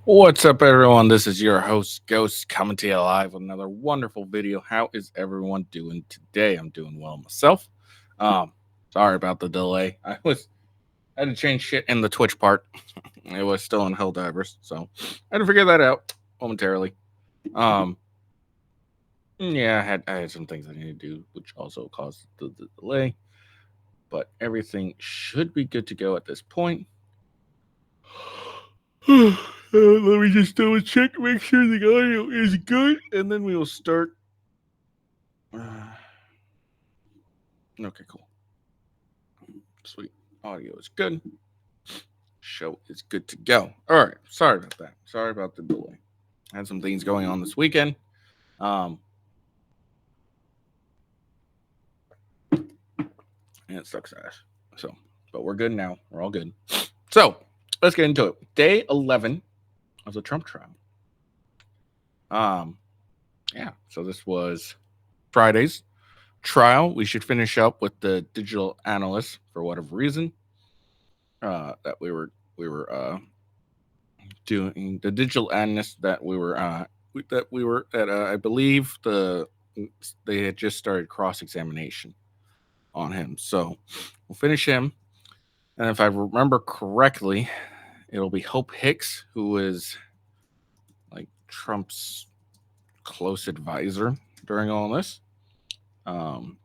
What's up, everyone? This is your host, Ghost, coming to you live with another wonderful video. How is everyone doing today? I'm doing well myself. Um, Sorry about the delay. I had to change shit in the Twitch part. It was still in Helldivers, so I had to figure that out momentarily. Um, yeah, I had some things I needed to do, which also caused the delay. But everything should be good to go at this point. Let me just double check, make sure the audio is good, and then we will start. Okay, cool. Sweet. Audio is good. Show is good to go. All right. Sorry about that. Sorry about the delay. I had some things going on this weekend. Um, and it sucks ass. So, but we're good now. We're all good. So, let's get into it. Day 11 of the Trump trial. Yeah. So this was Friday's trial. We should finish up with the digital analyst for whatever reason. That we were doing the digital analyst that I believe they had just started cross examination on him. So we'll finish him, and if I remember correctly, it'll be Hope Hicks, who is like Trump's close advisor during all this. So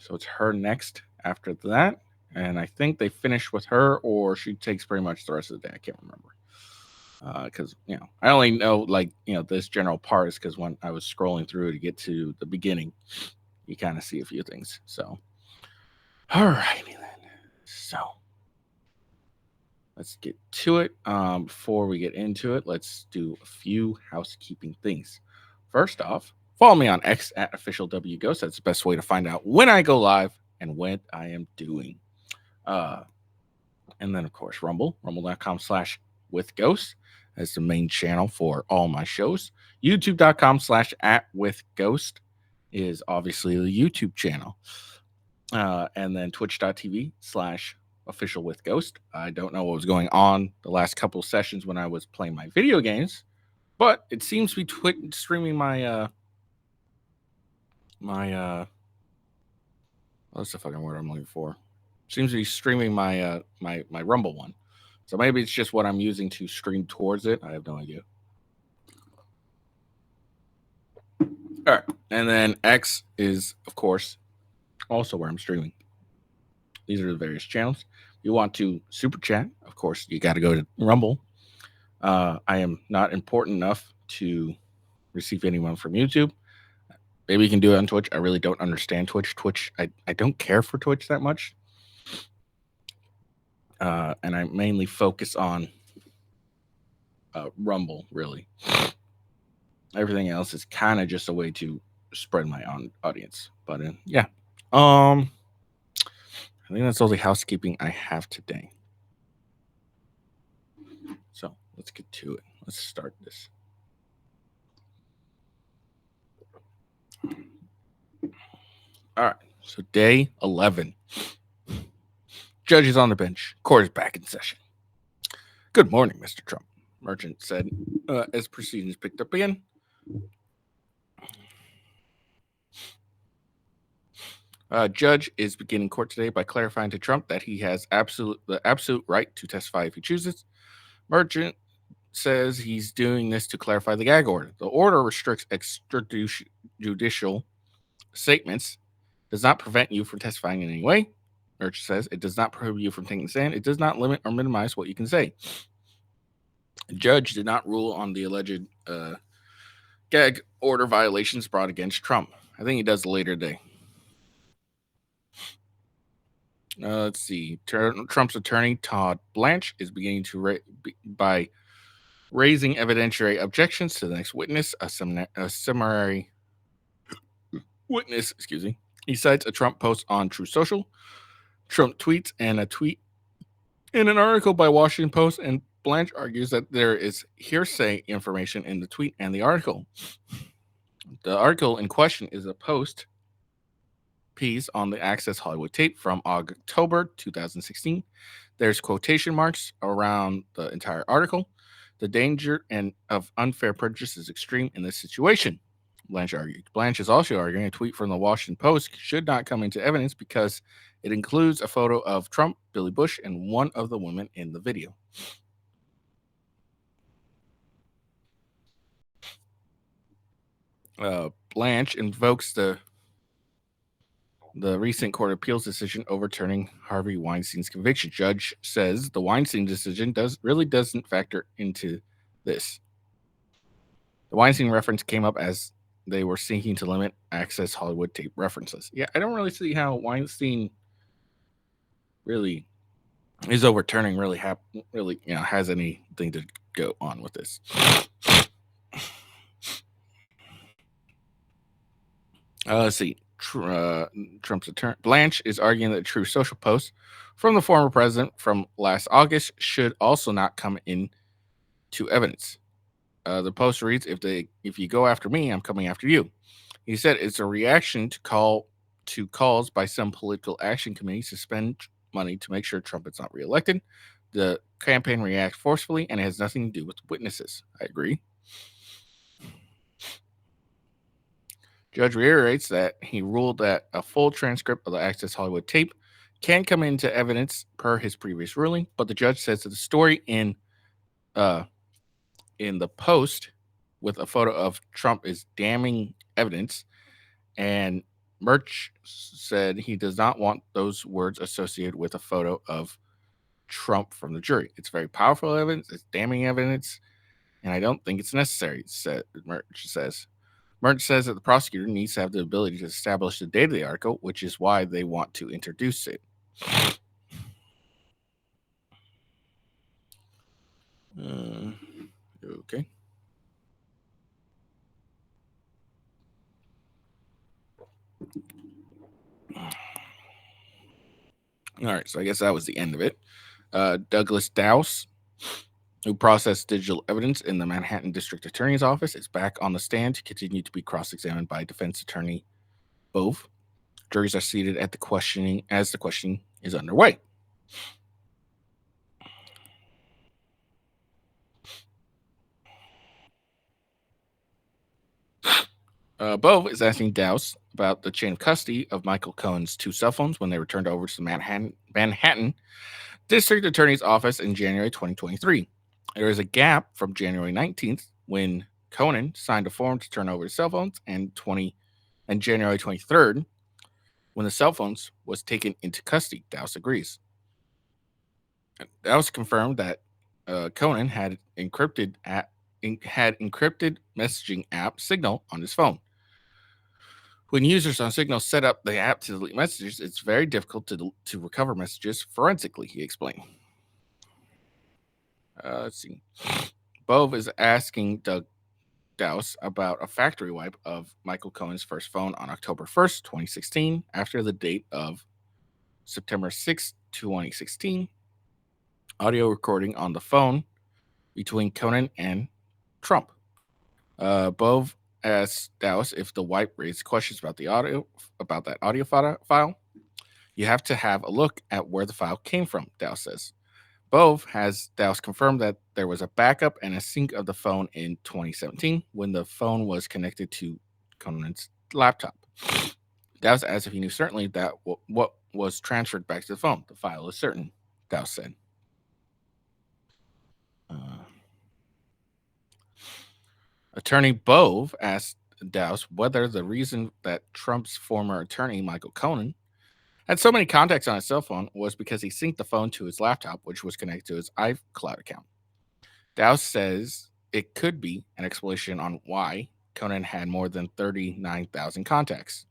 it's her next after that. And I think they finish with her, or she takes pretty much the rest of the day. I can't remember. Because I only know this general part is because when I was scrolling through to get to the beginning, you kind of see a few things. So, alrighty then. So let's get to it. Before we get into it, let's do a few housekeeping things. First off, follow me on X at officialwghost. That's the best way to find out when I go live and what I am doing. And then of course rumble.com/withghost as the main channel for all my shows. youtube.com/@withghost is obviously the YouTube channel. And then twitch.tv/officialwithghost. I don't know what was going on the last couple of sessions when I was playing my video games, but it seems to be streaming my what's the fucking word I'm looking for? Seems to be streaming my my Rumble one. So maybe it's just what I'm using to stream towards it. I have no idea. All right. And then X is, of course, also where I'm streaming. These are the various channels. If you want to super chat, of course, you got to go to Rumble. I am not important enough to receive anyone from YouTube. Maybe you can do it on Twitch. I really don't understand Twitch. I don't care for Twitch that much. And I mainly focus on Rumble, really. Everything else is kind of just a way to spread my own audience. But yeah. I think that's all the housekeeping I have today. So let's get to it. Let's start this. All right. So day 11. Judges on the bench. Court is back in session. Good morning, Mr. Trump, Merchant said as proceedings picked up again. Judge is beginning court today by clarifying to Trump that he has the absolute right to testify if he chooses. Merchant says he's doing this to clarify the gag order. The order restricts extrajudicial statements, does not prevent you from testifying in any way. Merchant says it does not prohibit you from taking the stand. It does not limit or minimize what you can say. The judge did not rule on the alleged gag order violations brought against Trump. I think he does later today. Let's see. Trump's attorney, Todd Blanche, is beginning to by raising evidentiary objections to the next witness, a summary witness. Excuse me. He cites a Trump post on True Social, Trump tweets, and a tweet in an article by Washington Post. And Blanche argues that there is hearsay information in the tweet and the article. The article in question is a post piece on the Access Hollywood tape from October 2016. There's quotation marks around the entire article. The danger and of unfair prejudice is extreme in this situation, Blanche argued. Blanche is also arguing a tweet from the Washington Post should not come into evidence because it includes a photo of Trump, Billy Bush, and one of the women in the video. Blanche invokes the recent Court of Appeals decision overturning Harvey Weinstein's conviction. Judge says the Weinstein decision doesn't factor into this. The Weinstein reference came up as they were seeking to limit Access Hollywood tape references. Yeah, I don't really see how Weinstein really is overturning really has anything to go on with this. Let's see. Trump's attorney Blanche is arguing that True Social posts from the former president from last August should also not come into evidence. The post reads, "If you go after me, I'm coming after you." He said it's a reaction to calls by some political action committees to spend money to make sure Trump is not reelected. The campaign reacts forcefully and it has nothing to do with witnesses. I agree. Judge reiterates that he ruled that a full transcript of the Access Hollywood tape can come into evidence per his previous ruling, but the judge says that the story in the post with a photo of Trump is damning evidence, and Murch said he does not want those words associated with a photo of Trump from the jury. It's very powerful evidence, it's damning evidence, and I don't think it's necessary, Murch says. Murch says that the prosecutor needs to have the ability to establish the date of the article, which is why they want to introduce it. Okay. All right, so I guess that was the end of it. Douglas Dowse, who processed digital evidence in the Manhattan District Attorney's Office, is back on the stand to continue to be cross-examined by defense attorney Bove. Juries are seated at the questioning as the questioning is underway. Bove is asking Dowse about the chain of custody of Michael Cohen's two cell phones when they were turned over to the Manhattan District Attorney's Office in January 2023. There is a gap from January 19th when Cohen signed a form to turn over his cell phones and January 23rd when the cell phones was taken into custody. Dowse agrees. Dowse confirmed that Cohen had encrypted messaging app Signal on his phone. When users on Signal set up the app to delete messages, it's very difficult to recover messages forensically, he explained. Let's see. Bove is asking Doug Dowse about a factory wipe of Michael Cohen's first phone on October 1st, 2016, after the date of September 6th, 2016. Audio recording on the phone between Cohen and Trump. Bove asked Dowse if the wipe raised questions about that audio file. You have to have a look at where the file came from, Dowse says. Bove has Dowse confirmed that there was a backup and a sync of the phone in 2017 when the phone was connected to Cohen's laptop. Dowse asked if he knew certainly that what was transferred back to the phone. The file is certain, Dowse said. Attorney Bove asked Dowse whether the reason that Trump's former attorney, Michael Cohen, had so many contacts on his cell phone was because he synced the phone to his laptop, which was connected to his iCloud account. Dowse says it could be an explanation on why Cohen had more than 39,000 contacts.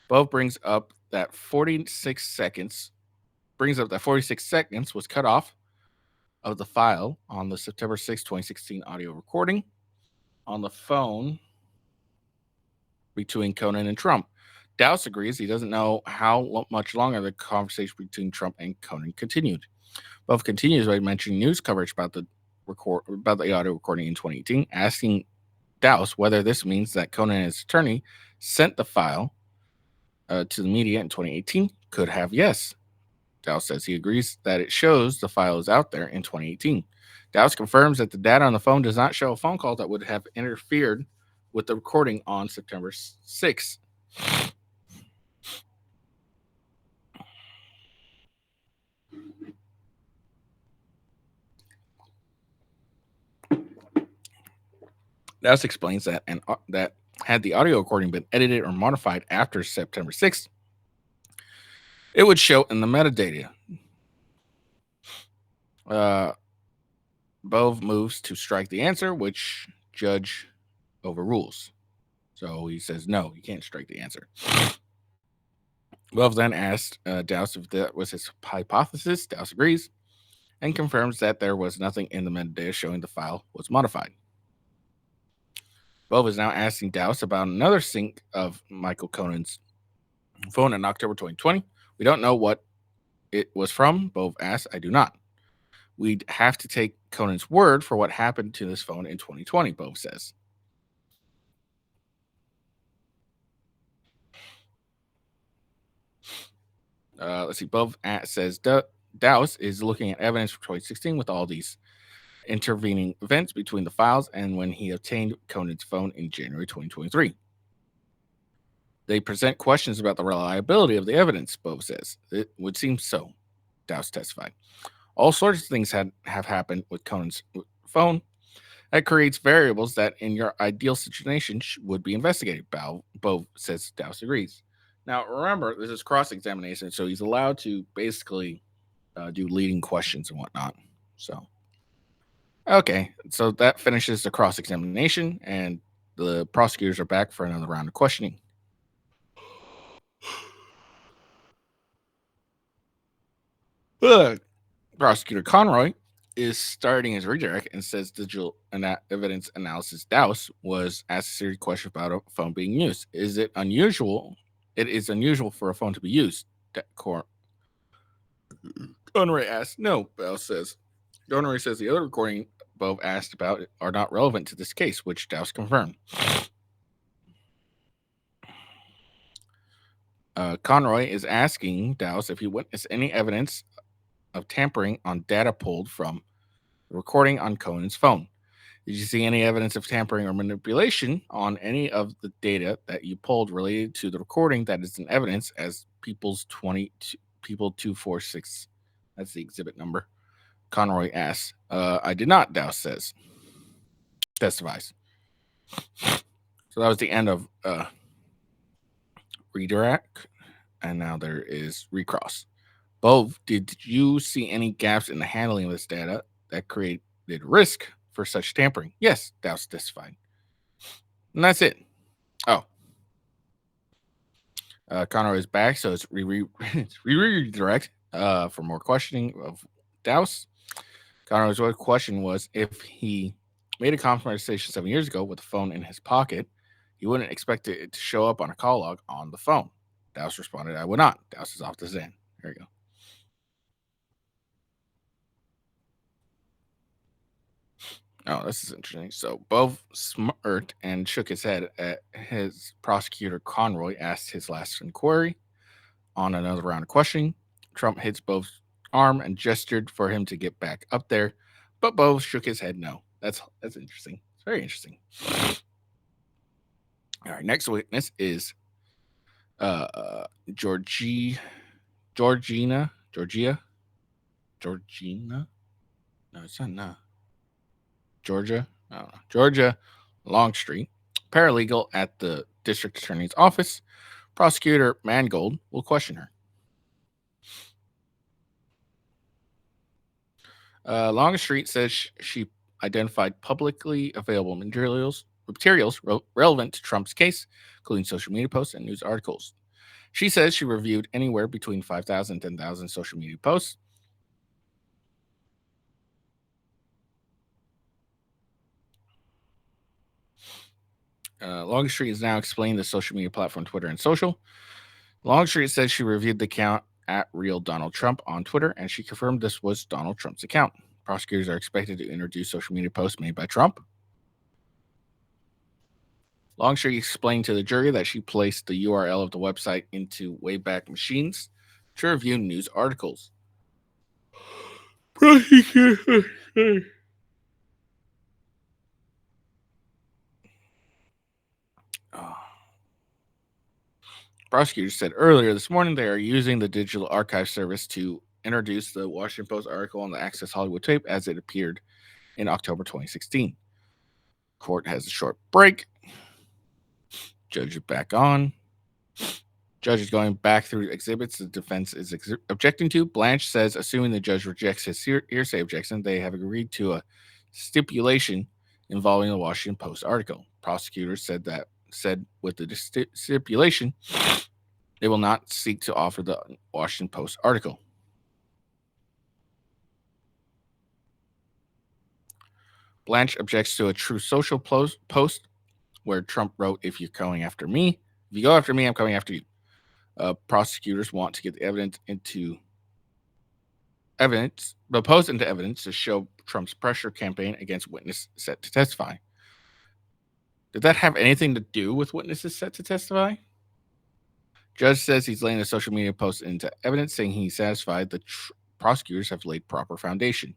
Bove brings up that 46 seconds was cut off of the file on the September 6, 2016 audio recording on the phone between Cohen and Trump. Dowse agrees he doesn't know how much longer the conversation between Trump and Cohen continued. Bove continues by mentioning news coverage about the audio recording in 2018, asking Dowse whether this means that Cohen and his attorney sent the file to the media in 2018. Could have, yes. Dowse says he agrees that it shows the file is out there in 2018. Dowse confirms that the data on the phone does not show a phone call that would have interfered with the recording on September 6th. Dowse explains that that had the audio recording been edited or modified after September 6th, it would show in the metadata. Bove moves to strike the answer, which judge overrules. So he says, no, you can't strike the answer. Bove then asked Dowse if that was his hypothesis. Dowse agrees and confirms that there was nothing in the metadata showing the file was modified. Bove is now asking Dowse about another sync of Michael Conan's phone in October 2020. We don't know what it was from. Bove asks, I do not. We'd have to take Conan's word for what happened to this phone in 2020, Bove says. Let's see. Bove says Dowse is looking at evidence from 2016 with all these intervening events between the files and when he obtained Conan's phone in January 2023. They present questions about the reliability of the evidence, Bove says. It would seem so, Dowse testified. All sorts of things have happened with Conan's phone. That creates variables that in your ideal situation would be investigated, Bove says. Dowse agrees. Now, remember, this is cross-examination, so he's allowed to basically do leading questions and whatnot. So, okay, so that finishes the cross-examination, and the prosecutors are back for another round of questioning. Prosecutor Conroy is starting his redirect and says digital evidence analysis Dowse was asked a serious question about a phone being used. Is it unusual? It is unusual for a phone to be used. Conroy asked. No, Dowse says. Conroy says the other recording Bove asked about are not relevant to this case, which Dowse confirmed. Conroy is asking Dowse if he witnessed any evidence of tampering on data pulled from the recording on Conan's phone. Did you see any evidence of tampering or manipulation on any of the data that you pulled related to the recording that is in evidence as People 246? That's the exhibit number. Conroy asks. I did not, Dowse says. Testifies. So that was the end of redirect, and now there is recross. Bove, did you see any gaps in the handling of this data that created risk for such tampering? Yes, Dowse testified. And that's it. Oh. Conroy is back, so it's redirect for more questioning of Dowse. Conroy's question was if he made a conversation 7 years ago with a phone in his pocket, he wouldn't expect it to show up on a call log on the phone. Dowse responded, I would not. Dowse is off the stand. There you go. Oh, this is interesting. So Bove smirked and shook his head at his prosecutor. Conroy asked his last inquiry. On another round of questioning, Trump hits Bove's arm and gestured for him to get back up there, but Bove shook his head no. That's interesting. It's very interesting. All right, next witness is Georgia. No, it's not. No. Georgia Longstreet, paralegal at the district attorney's office. Prosecutor Mangold will question her. Longstreet says she identified publicly available materials relevant to Trump's case, including social media posts and news articles. She says she reviewed anywhere between 5,000 and 10,000 social media posts. Longstreet is now explaining the social media platform Twitter and social. Longstreet says she reviewed the account at Real Donald Trump on Twitter, and she confirmed this was Donald Trump's account. Prosecutors are expected to introduce social media posts made by Trump. Longstreet explained to the jury that she placed the URL of the website into Wayback Machines to review news articles. Prosecutor. Prosecutors said earlier this morning they are using the digital archive service to introduce the Washington Post article on the Access Hollywood tape as it appeared in October 2016. Court has a short break. Judge is back on. Judge is going back through exhibits the defense is objecting to. Blanche says, assuming the judge rejects his hearsay objection, they have agreed to a stipulation involving the Washington Post article. Prosecutors said with the stipulation, they will not seek to offer the Washington Post article. Blanche objects to a True Social post where Trump wrote, if you're going after me, if you go after me, I'm coming after you. Prosecutors want to get the evidence into evidence to show Trump's pressure campaign against witnesses set to testify. Did that have anything to do with witnesses set to testify? Judge says he's laying the social media post into evidence, saying he's satisfied the prosecutors have laid proper foundation.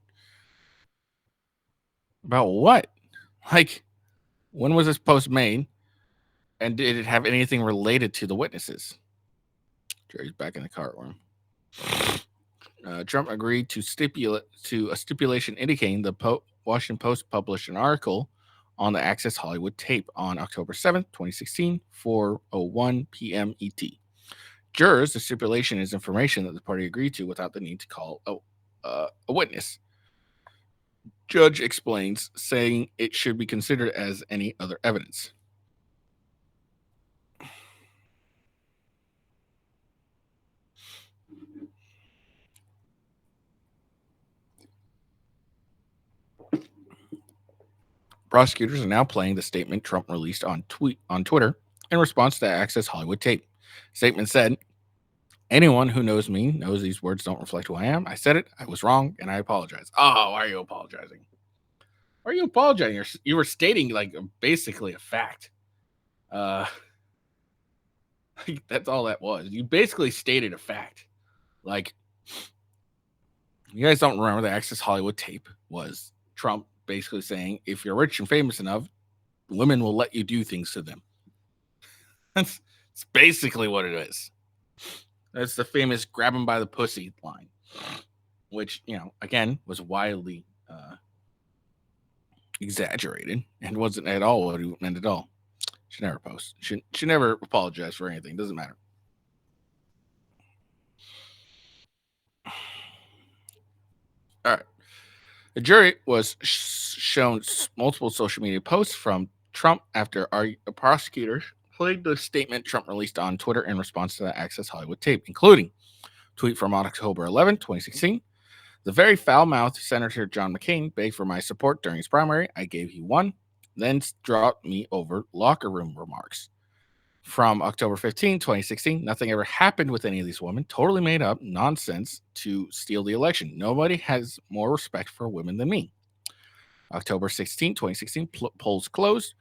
About what? Like, when was this post made? And did it have anything related to the witnesses? Jerry's back in the courtroom. Trump agreed to a stipulation indicating the Washington Post published an article on the Access Hollywood tape on October 7th, 2016, 4:01 p.m. ET. Jurors, the stipulation is information that the party agreed to without the need to call a witness. Judge explains, saying it should be considered as any other evidence. Prosecutors are now playing the statement Trump released on Twitter in response to the Access Hollywood tape. Statement said, anyone who knows me knows these words don't reflect who I am. I said it, I was wrong, and I apologize. Oh, why are you apologizing? Why are you apologizing? You were stating like basically a fact. That's all that was. You basically stated a fact. Like, you guys don't remember the Access Hollywood tape was Trump basically saying, if you're rich and famous enough, women will let you do things to them. That's basically what it is. That's the famous grab him by the pussy line, which, again, was wildly exaggerated and wasn't at all what he meant at all. She never post. She never apologized for anything. Doesn't matter. All right. The jury was shown multiple social media posts from Trump after our prosecutors played the statement Trump released on Twitter in response to the Access Hollywood tape, including tweet from October 11, 2016. The very foul-mouthed Senator John McCain begged for my support during his primary. I gave you one, then dropped me over locker room remarks. From October 15, 2016, nothing ever happened with any of these women. Totally made up nonsense to steal the election. Nobody has more respect for women than me. October 16, 2016, polls closed.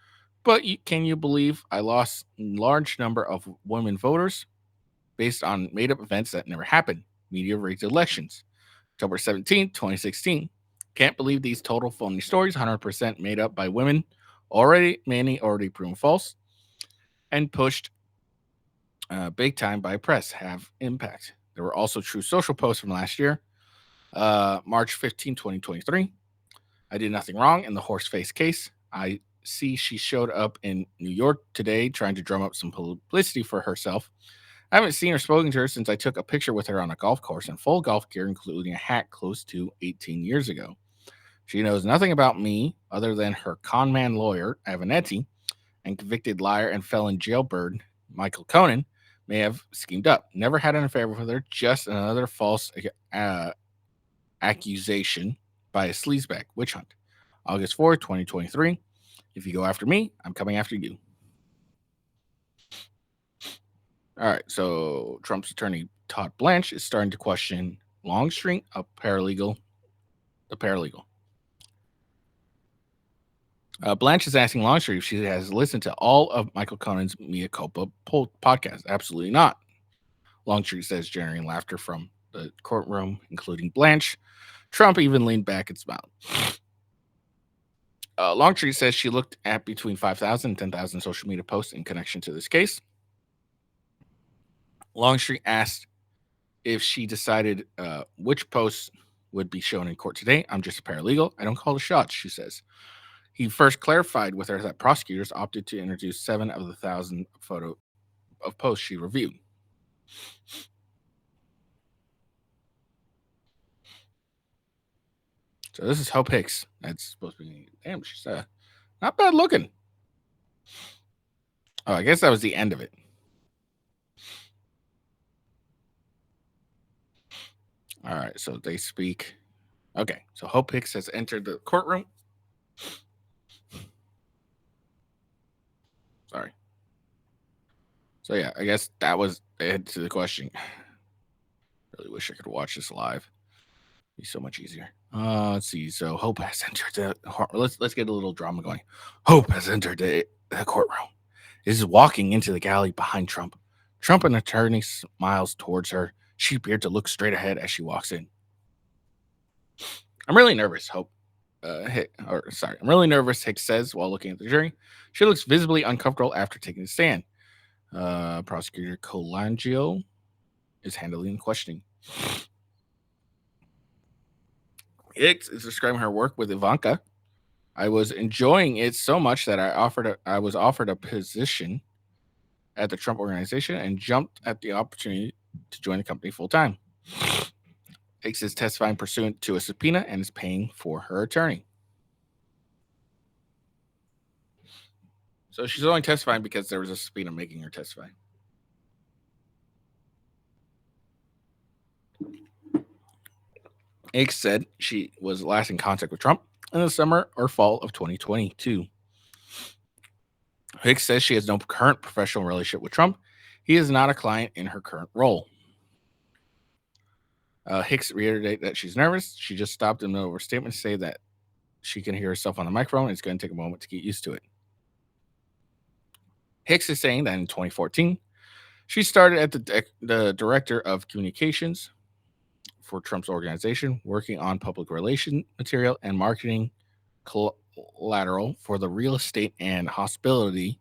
But can you believe I lost a large number of women voters based on made-up events that never happened? Media rigged elections. October 17, 2016. Can't believe these total phony stories, 100% made up by women, many already proven false, and pushed big time by press, have impact. There were also True Social posts from last year, March 15, 2023. I did nothing wrong in the Horseface case. I see she showed up in New York today trying to drum up some publicity for herself. I haven't seen or spoken to her since I took a picture with her on a golf course in full golf gear, including a hat close to 18 years ago. She knows nothing about me other than her con man lawyer, Avenatti, and convicted liar and felon jailbird, Michael Cohen, may have schemed up. Never had an affair with her, just another false accusation by a sleazebag witch hunt. August 4th, 2023. If you go after me, I'm coming after you. All right, so Trump's attorney, Todd Blanche, is starting to question Longstreet, the paralegal. Blanche is asking Longstreet if she has listened to all of Michael Cohen's Mea Culpa podcast. Absolutely not. Longstreet says, generating laughter from the courtroom, including Blanche. Trump even leaned back and smiled. Longstreet says she looked at between 5,000 and 10,000 social media posts in connection to this case. Longstreet asked if she decided which posts would be shown in court today. I'm just a paralegal. I don't call the shots, she says. He first clarified with her that prosecutors opted to introduce 7 of the 1,000 photo of posts she reviewed. So this is Hope Hicks. That's supposed to be, damn, she's not bad looking. Oh, I guess that was the end of it. All right, so they speak. Okay, so Hope Hicks has entered the courtroom. Sorry. So yeah, I guess that was it to the question. Really wish I could watch this live. It'd be so much easier. Let's see. So Hope has entered the. Let's get a little drama going. Hope has entered the courtroom. Is walking into the gallery behind Trump. Trump, an attorney, smiles towards her. She appeared to look straight ahead as she walks in. I'm really nervous, Hope. I'm really nervous, Hicks says while looking at the jury. She looks visibly uncomfortable after taking the stand. Prosecutor Colangio is handling the questioning. Hicks is describing her work with Ivanka. I was enjoying it so much that I was offered a position at the Trump Organization and jumped at the opportunity to join the company full time. Hicks is testifying pursuant to a subpoena and is paying for her attorney. So she's only testifying because there was a subpoena making her testify. Hicks said she was last in contact with Trump in the summer or fall of 2022. Hicks says she has no current professional relationship with Trump. He is not a client in her current role. Hicks reiterated that she's nervous. She just stopped in the middle of her statement to say that she can hear herself on the microphone and it's going to take a moment to get used to it. Hicks is saying that in 2014, she started at the director of communications for Trump's organization, working on public relation material and marketing collateral for the real estate and hospitality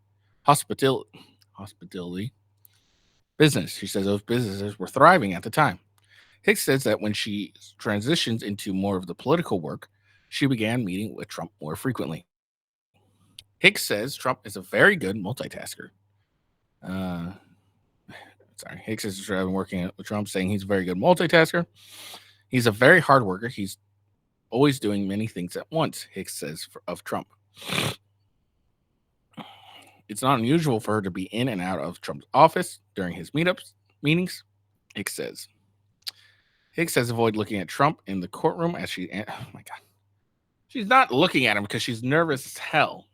business. She says those businesses were thriving at the time. Hicks says that when she transitions into more of the political work, she began meeting with Trump more frequently. Hicks says Trump is a very good multitasker. Hicks is working with Trump, saying he's a very good multitasker. He's a very hard worker. He's always doing many things at once, Hicks says of Trump. It's not unusual for her to be in and out of Trump's office during his meetings, Hicks says. Hicks says avoid looking at Trump in the courtroom as oh my God. She's not looking at him because she's nervous as hell.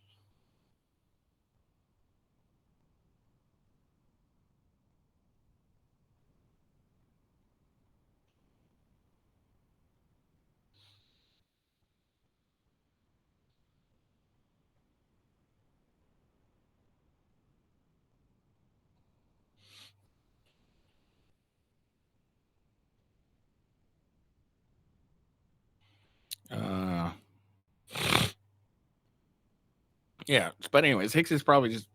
Yeah, but anyways, Hicks is probably just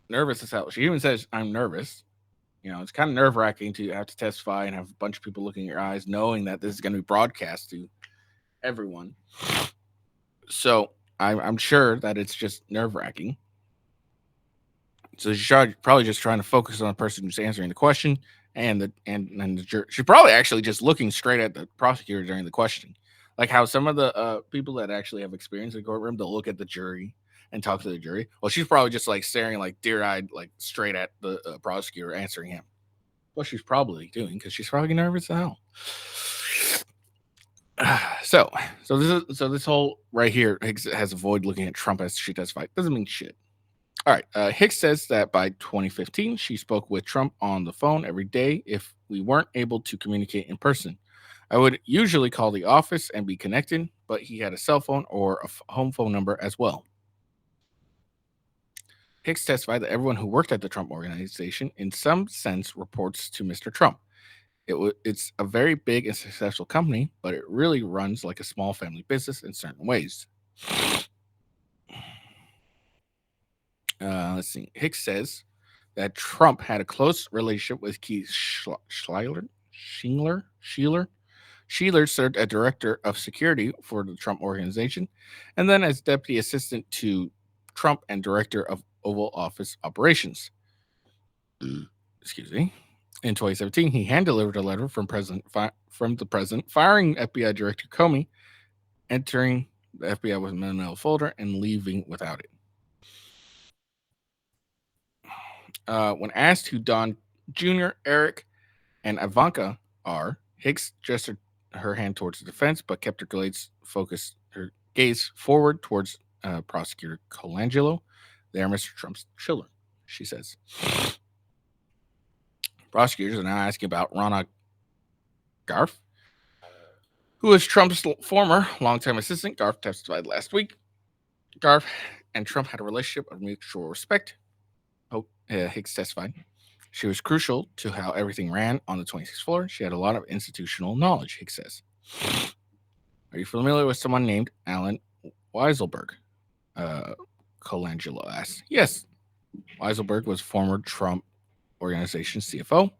nervous as hell. She even says, I'm nervous. You know, it's kind of nerve wracking to have to testify and have a bunch of people looking in your eyes, knowing that this is going to be broadcast to everyone. So I'm sure that it's just nerve wracking. So she's probably just trying to focus on the person who's answering the question and the jury. She's probably actually just looking straight at the prosecutor during the question, like how some of the people that actually have experience in the courtroom, they'll look at the jury and talk to the jury. Well, she's probably just like staring like deer-eyed, like straight at the prosecutor answering him. What she's probably doing because she's probably nervous as hell. So this whole right here, Hicks has avoided looking at Trump as she testified. Doesn't mean shit. All right. Hicks says that by 2015, she spoke with Trump on the phone every day if we weren't able to communicate in person. I would usually call the office and be connected, but he had a cell phone or a home phone number as well. Hicks testified that everyone who worked at the Trump Organization, in some sense, reports to Mr. Trump. It's a very big and successful company, but it really runs like a small family business in certain ways. Let's see. Hicks says that Trump had a close relationship with Keith Schleiler. Sheeler served as director of security for the Trump organization and then as deputy assistant to Trump and director of Oval Office operations. Excuse me. In 2017, he hand delivered a letter from the president firing FBI Director Comey, entering the FBI with a Manila folder and leaving without it. When asked who Don Jr., Eric, and Ivanka are, Hicks gestured her hand towards the defense, but kept her gaze forward towards prosecutor Colangelo. They are Mr. Trump's children, she says. Prosecutors are now asking about Ronna Garf, who is Trump's former longtime assistant. Garf testified last week. Garf and Trump had a relationship of mutual respect. Hicks testified. She was crucial to how everything ran on the 26th floor. She had a lot of institutional knowledge, Hicks says. Are you familiar with someone named Alan Weiselberg? Colangelo asked. Yes. Weiselberg was former Trump organization CFO.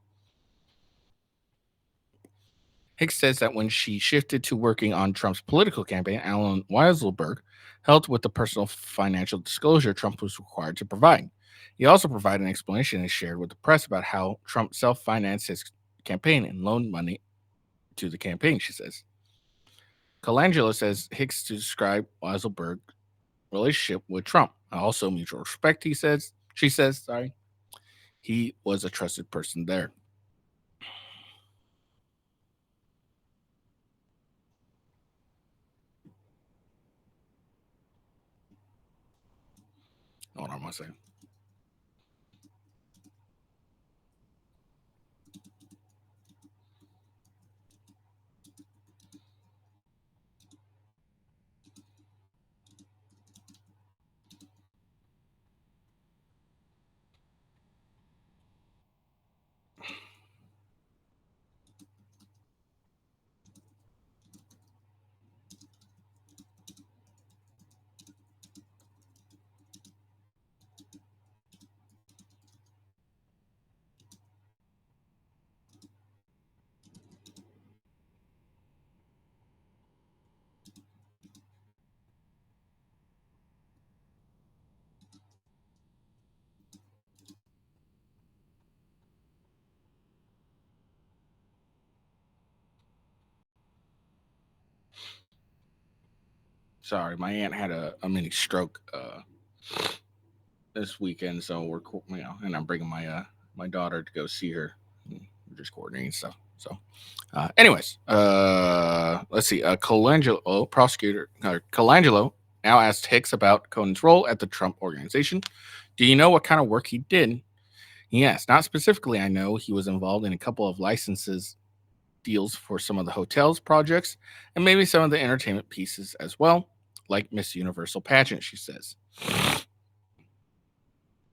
Hicks says that when she shifted to working on Trump's political campaign, Alan Weiselberg helped with the personal financial disclosure Trump was required to provide. He also provided an explanation and shared with the press about how Trump self-financed his campaign and loaned money to the campaign, she says. Colangelo says Hicks to describe Weiselberg's relationship with Trump. Also mutual respect, she says. He was a trusted person there. Hold on one second. Sorry, my aunt had a mini stroke this weekend, so and I'm bringing my daughter to go see her. We're just coordinating stuff. So, anyways, let's see. Colangelo now asked Hicks about Cohen's role at the Trump organization. Do you know what kind of work he did? He asked. Not specifically. I know he was involved in a couple of licenses deals for some of the hotels projects and maybe some of the entertainment pieces as well, like Miss Universal pageant, she says.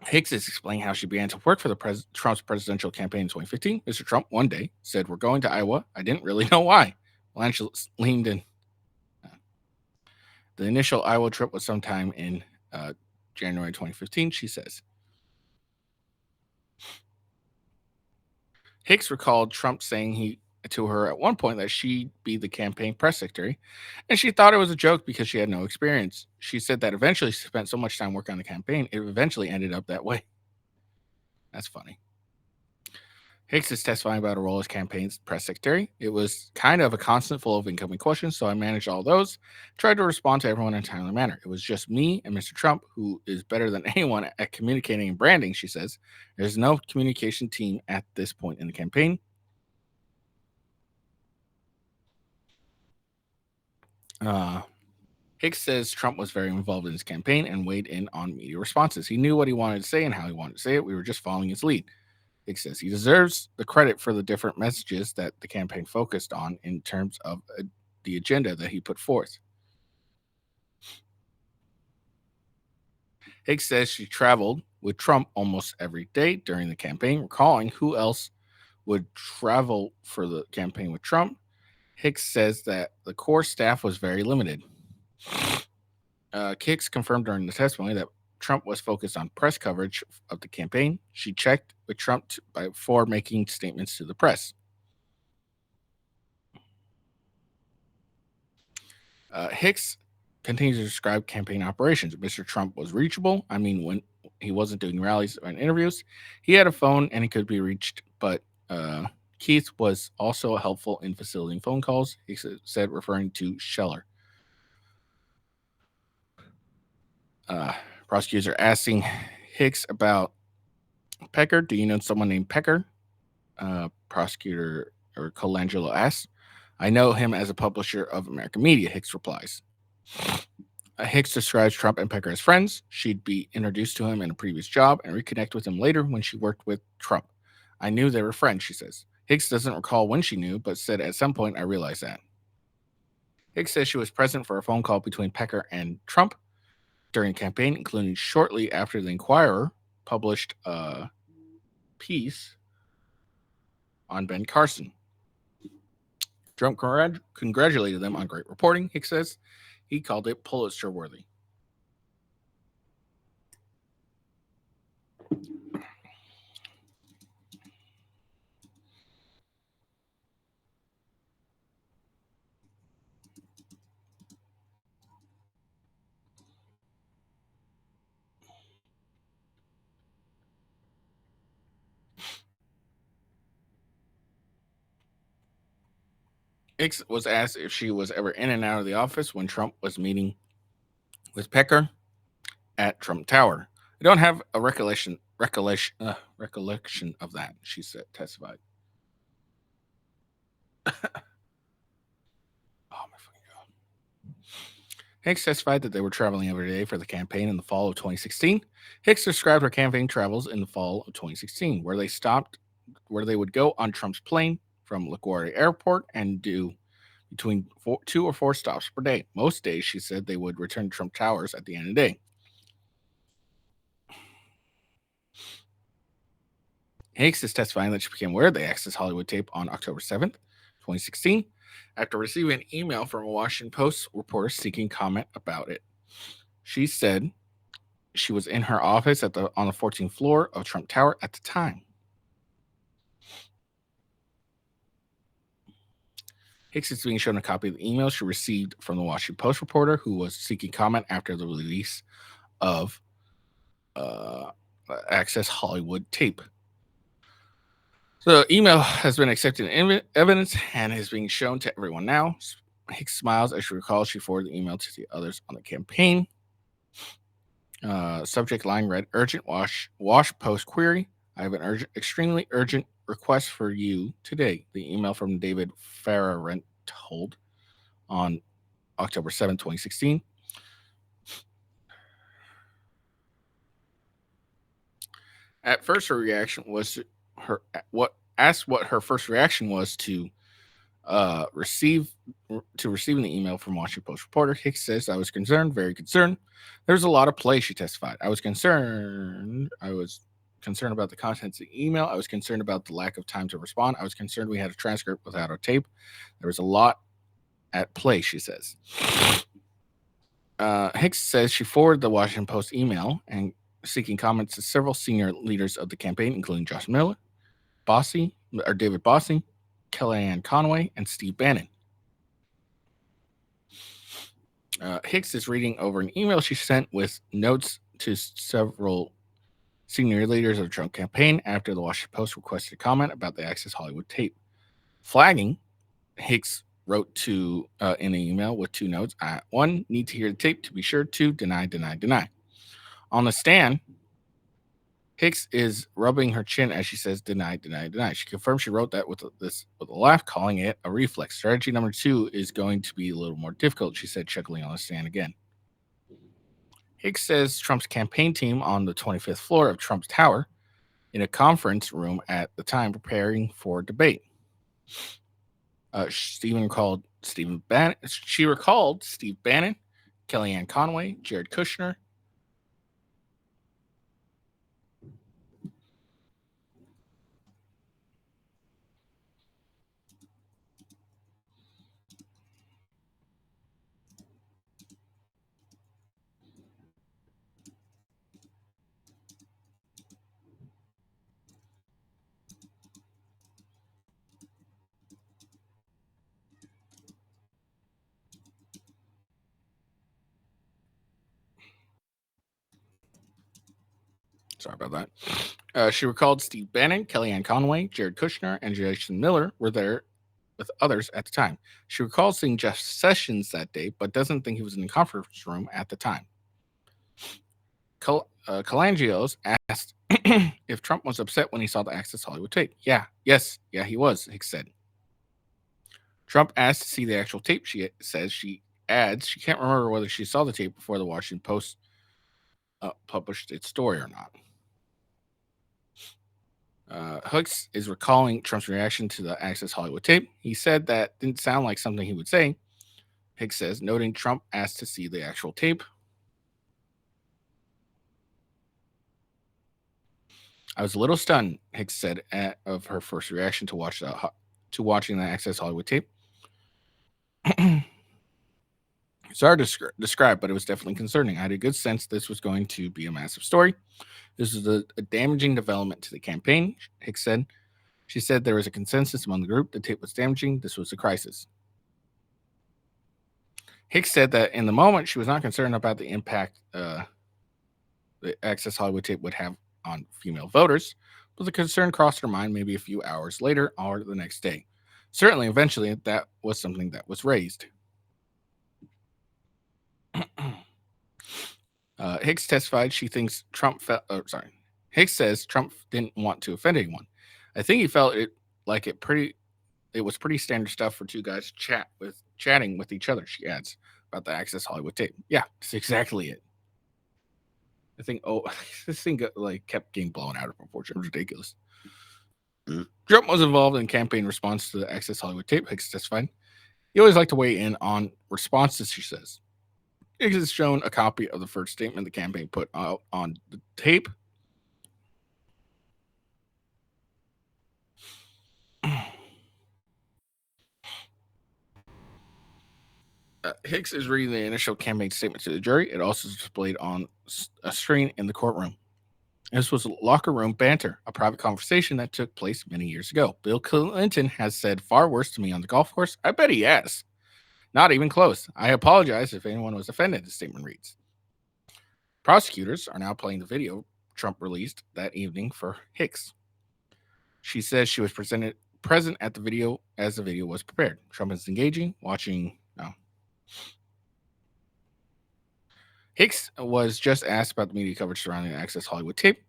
Hicks is explaining how she began to work for the Trump's presidential campaign in 2015. Mr. Trump one day said, "We're going to Iowa." I didn't really know why. Blanche leaned in. The initial Iowa trip was sometime in January 2015, she says. Hicks recalled Trump saying to her at one point that she'd be the campaign press secretary, and she thought it was a joke because she had no experience. She said that eventually she spent so much time working on the campaign, it eventually ended up that way. That's funny. Hicks is testifying about her role as campaign's press secretary. It was kind of a constant flow of incoming questions, so I managed all those, tried to respond to everyone in a timely manner. It was just me and Mr. Trump, who is better than anyone at communicating and branding, she says. There's no communication team at this point in the campaign. Hicks says Trump was very involved in his campaign and weighed in on media responses. He knew what he wanted to say and how he wanted to say it. We were just following his lead. Hicks says he deserves the credit for the different messages that the campaign focused on in terms of the agenda that he put forth. Hicks says she traveled with Trump almost every day during the campaign, recalling who else would travel for the campaign with Trump, Hicks says that the core staff was very limited. Hicks confirmed during the testimony that Trump was focused on press coverage of the campaign. She checked with Trump before making statements to the press. Hicks continues to describe campaign operations. Mr. Trump was reachable. I mean, when he wasn't doing rallies or interviews, he had a phone and he could be reached. But Keith was also helpful in facilitating phone calls, he said, referring to Scheller. Prosecutors are asking Hicks about Pecker. Do you know someone named Pecker? Prosecutor or Colangelo asks. I know him as a publisher of American Media, Hicks replies. Hicks describes Trump and Pecker as friends. She'd be introduced to him in a previous job and reconnect with him later when she worked with Trump. I knew they were friends, she says. Hicks doesn't recall when she knew, but said at some point I realized that. Hicks says she was present for a phone call between Pecker and Trump during the campaign, including shortly after the Inquirer published a piece on Ben Carson. Trump congratulated them on great reporting, Hicks says. He called it Pulitzer worthy. Hicks was asked if she was ever in and out of the office when Trump was meeting with Pecker at Trump Tower. I don't have a recollection of that, she said, testified. Oh my fucking god. Hicks testified that they were traveling every day for the campaign in the fall of 2016. Hicks described her campaign travels in the fall of 2016, where they would go on Trump's plane from LaGuardia Airport and do between 2 or 4 stops per day. Most days, she said, they would return to Trump Towers at the end of the day. Hicks is testifying that she became aware of the Access Hollywood tape on October 7th, 2016, after receiving an email from a Washington Post reporter seeking comment about it. She said she was in her office on the 14th floor of Trump Tower at the time. Hicks is being shown a copy of the email she received from the Washington Post reporter who was seeking comment after the release of Access Hollywood tape. The email has been accepted in evidence and is being shown to everyone now. Hicks smiles as she recalls she forwarded the email to the others on the campaign. Subject line read, urgent Wash Post query. I have an extremely urgent request for you today. The email from David Farrarent told on October 7, 2016. At first, her reaction was what her first reaction was to receiving the email from Washington Post reporter. Hicks says, I was concerned, very concerned. There's a lot of play, she testified. I was concerned about the contents of the email. I was concerned about the lack of time to respond. I was concerned we had a transcript without a tape. There was a lot at play, she says. Hicks says she forwarded the Washington Post email and seeking comments to several senior leaders of the campaign, including Josh Miller, David Bossie, Kellyanne Conway, and Steve Bannon. Hicks is reading over an email she sent with notes to several senior leaders of the Trump campaign after the Washington Post requested a comment about the Access Hollywood tape. Flagging, Hicks wrote in an email with 2 notes. 1, need to hear the tape to be sure. 2, deny. On the stand, Hicks is rubbing her chin as she says, deny. She confirms she wrote that with a laugh, calling it a reflex. Strategy number 2 is going to be a little more difficult, she said, chuckling on the stand again. Hicks says Trump's campaign team on the 25th floor of Trump's Tower in a conference room at the time preparing for debate. She recalled Steve Bannon, Kellyanne Conway, Jared Kushner, Sorry about that. She recalled Steve Bannon, Kellyanne Conway, Jared Kushner, and Jason Miller were there with others at the time. She recalls seeing Jeff Sessions that day, but doesn't think he was in the conference room at the time. Kalangios asked if Trump was upset when he saw the Access Hollywood tape. Yeah, he was, Hicks said. Trump asked to see the actual tape. She says she adds she can't remember whether she saw the tape before the Washington Post published its story or not. Hicks is recalling Trump's reaction to the Access Hollywood tape. He said that didn't sound like something he would say. Hicks says, noting Trump asked to see the actual tape. I was a little stunned, Hicks said, of her first reaction to watching the Access Hollywood tape. It's hard to describe, but it was definitely concerning. I had a good sense this was going to be a massive story. This was a damaging development to the campaign, Hicks said. She said there was a consensus among the group the tape was damaging. This was a crisis. Hicks said that in the moment, she was not concerned about the impact the Access Hollywood tape would have on female voters, but the concern crossed her mind maybe a few hours later or the next day. Certainly, eventually, that was something that was raised. Hicks testified she thinks Trump felt. Hicks says Trump didn't want to offend anyone. I think he felt it was pretty standard stuff for two guys chatting with each other. She adds about the Access Hollywood tape. Yeah, that's exactly it. I think this thing kept getting blown out of proportion. It was ridiculous. Trump was involved in campaign response to the Access Hollywood tape. Hicks testified. He always liked to weigh in on responses, she says. Hicks has shown a copy of the first statement the campaign put out on the tape. Hicks is reading the initial campaign statement to the jury. It also displayed on a screen in the courtroom. This was locker room banter, a private conversation that took place many years ago. Bill Clinton has said far worse to me on the golf course. I bet he has. Not even close. I apologize if anyone was offended, the statement reads. Prosecutors are now playing the video Trump released that evening for Hicks. She says she was present at the video as the video was prepared. Trump is engaging, watching. No. Hicks was just asked about the media coverage surrounding the Access Hollywood tape.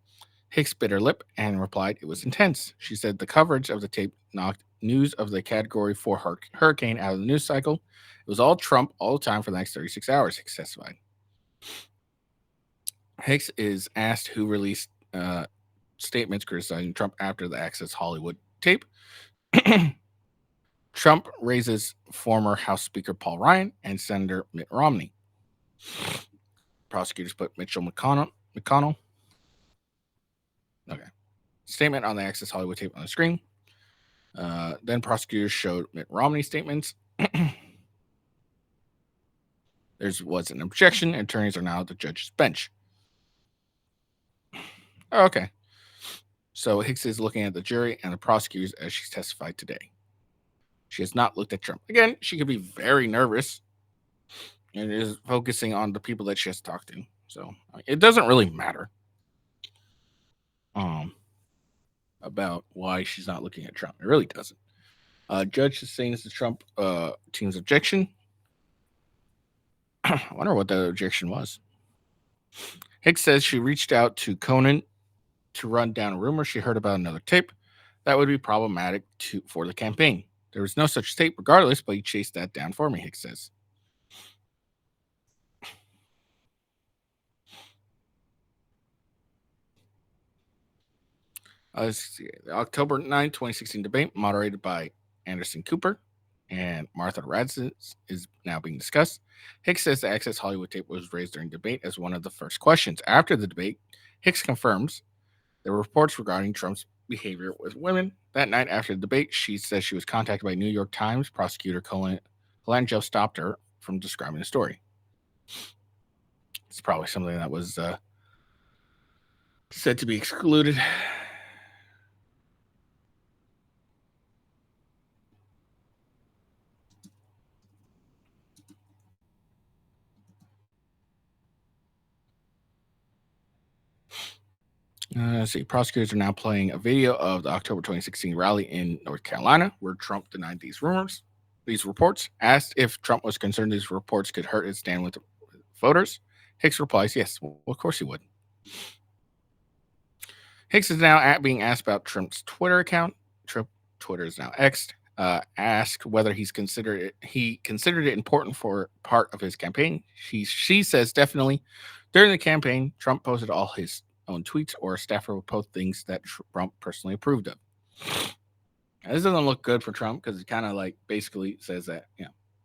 Hicks bit her lip and replied it was intense. She said the coverage of the tape knocked news of the Category 4 hurricane out of the news cycle. It was all Trump all the time for the next 36 hours, Hicks testified. Hicks is asked who released statements criticizing Trump after the Access Hollywood tape. Trump raises former House Speaker Paul Ryan and Senator Mitt Romney. Prosecutors put Mitchell McConnell. Okay. Statement on the Access Hollywood tape on the screen. Then prosecutors showed Mitt Romney statements. There was an objection. Attorneys are now at the judge's bench. Oh, okay. So Hicks is looking at the jury and the prosecutors as she's testified today. She has not looked at Trump. Again, she could be very nervous and is focusing on the people that she has talked to. So it doesn't really matter about why she's not looking at Trump. It really doesn't. Judge sustains the Trump team's objection. I wonder what the objection was. Hicks says she reached out to Conan to run down a rumor she heard about another tape that would be problematic for the campaign. There was no such tape regardless, but he chased that down for me, Hicks says. The October 9, 2016 debate, moderated by Anderson Cooper and Martha Raddatz, is now being discussed. Hicks says the Access Hollywood tape was raised during debate as one of the first questions. After the debate, Hicks confirms there were reports regarding Trump's behavior with women. That night after the debate, she says she was contacted by New York Times prosecutor Colangelo stopped her from describing the story. It's probably something that was said to be excluded. Let's see. Prosecutors are now playing a video of the October 2016 rally in North Carolina where Trump denied these reports. Asked if Trump was concerned these reports could hurt his stand with voters, Hicks replies, yes, well, of course he would. Hicks is now being asked about Trump's Twitter account. Twitter is now X'd. Asked whether he considered it important for part of his campaign. She says definitely. During the campaign, Trump posted all his own tweets, or a staffer would post things that Trump personally approved of. Now, this doesn't look good for Trump because it kind of like basically says that,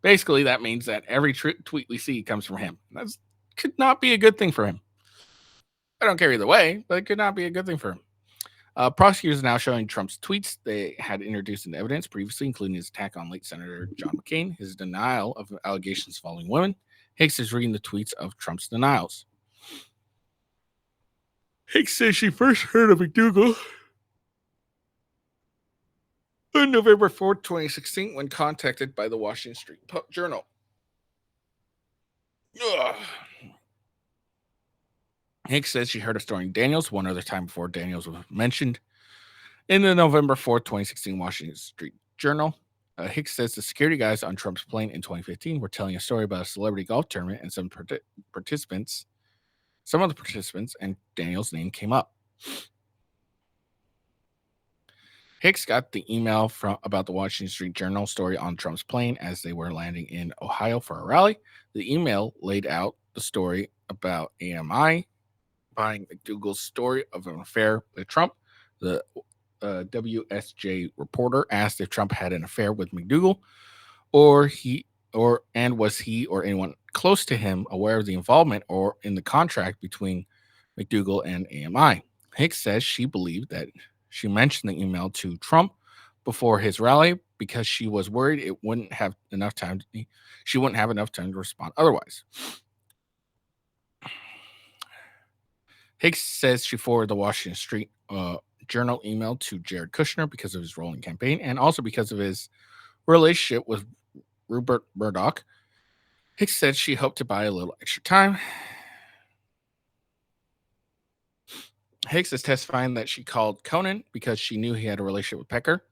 basically that means that every tweet we see comes from him. That could not be a good thing for him. I don't care either way, but it could not be a good thing for him. Prosecutors are now showing Trump's tweets they had introduced into evidence previously, including his attack on late Senator John McCain, his denial of allegations following women. Hicks is reading the tweets of Trump's denials. Hicks says she first heard of McDougal on November 4th, 2016, when contacted by the Washington Street Journal. Ugh. Hicks says she heard of Stormy Daniels one other time before Daniels was mentioned in the November 4th, 2016 Washington Street Journal. Hicks says the security guys on Trump's plane in 2015 were telling a story about a celebrity golf tournament and some of the participants, and Daniels' name came up. Hicks got the email about the Washington Street Journal story on Trump's plane as they were landing in Ohio for a rally. The email laid out the story about AMI buying McDougal's story of an affair with Trump. The WSJ reporter asked if Trump had an affair with McDougal, and was he or anyone close to him aware of the involvement or in the contract between McDougal and AMI. Hicks says she believed that she mentioned the email to Trump before his rally because she was worried she wouldn't have enough time to respond otherwise. Hicks says she forwarded the Washington Street Journal email to Jared Kushner because of his role in campaign and also because of his relationship with Rupert Murdoch. Hicks said she hoped to buy a little extra time. Hicks is testifying that she called Conan because she knew he had a relationship with Pecker.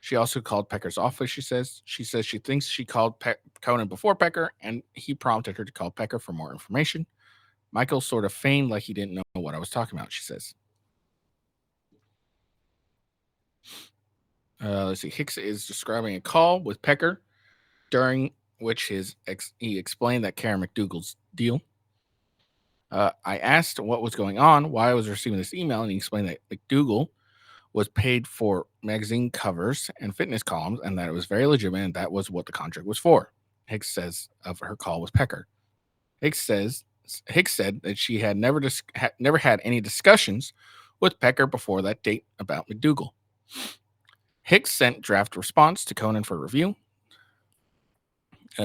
She also called Pecker's office, she says. She says she thinks she called Conan before Pecker, and he prompted her to call Pecker for more information. Michael sort of feigned like he didn't know what I was talking about, she says. Let's see. Hicks is describing a call with Pecker during which he explained that Karen McDougal's deal. I asked what was going on, why I was receiving this email, and he explained that McDougal was paid for magazine covers and fitness columns, and that it was very legitimate, and that was what the contract was for. Hicks says of her call with Pecker. Hicks said that she had never had any discussions with Pecker before that date about McDougal. Hicks sent draft response to Conan for review.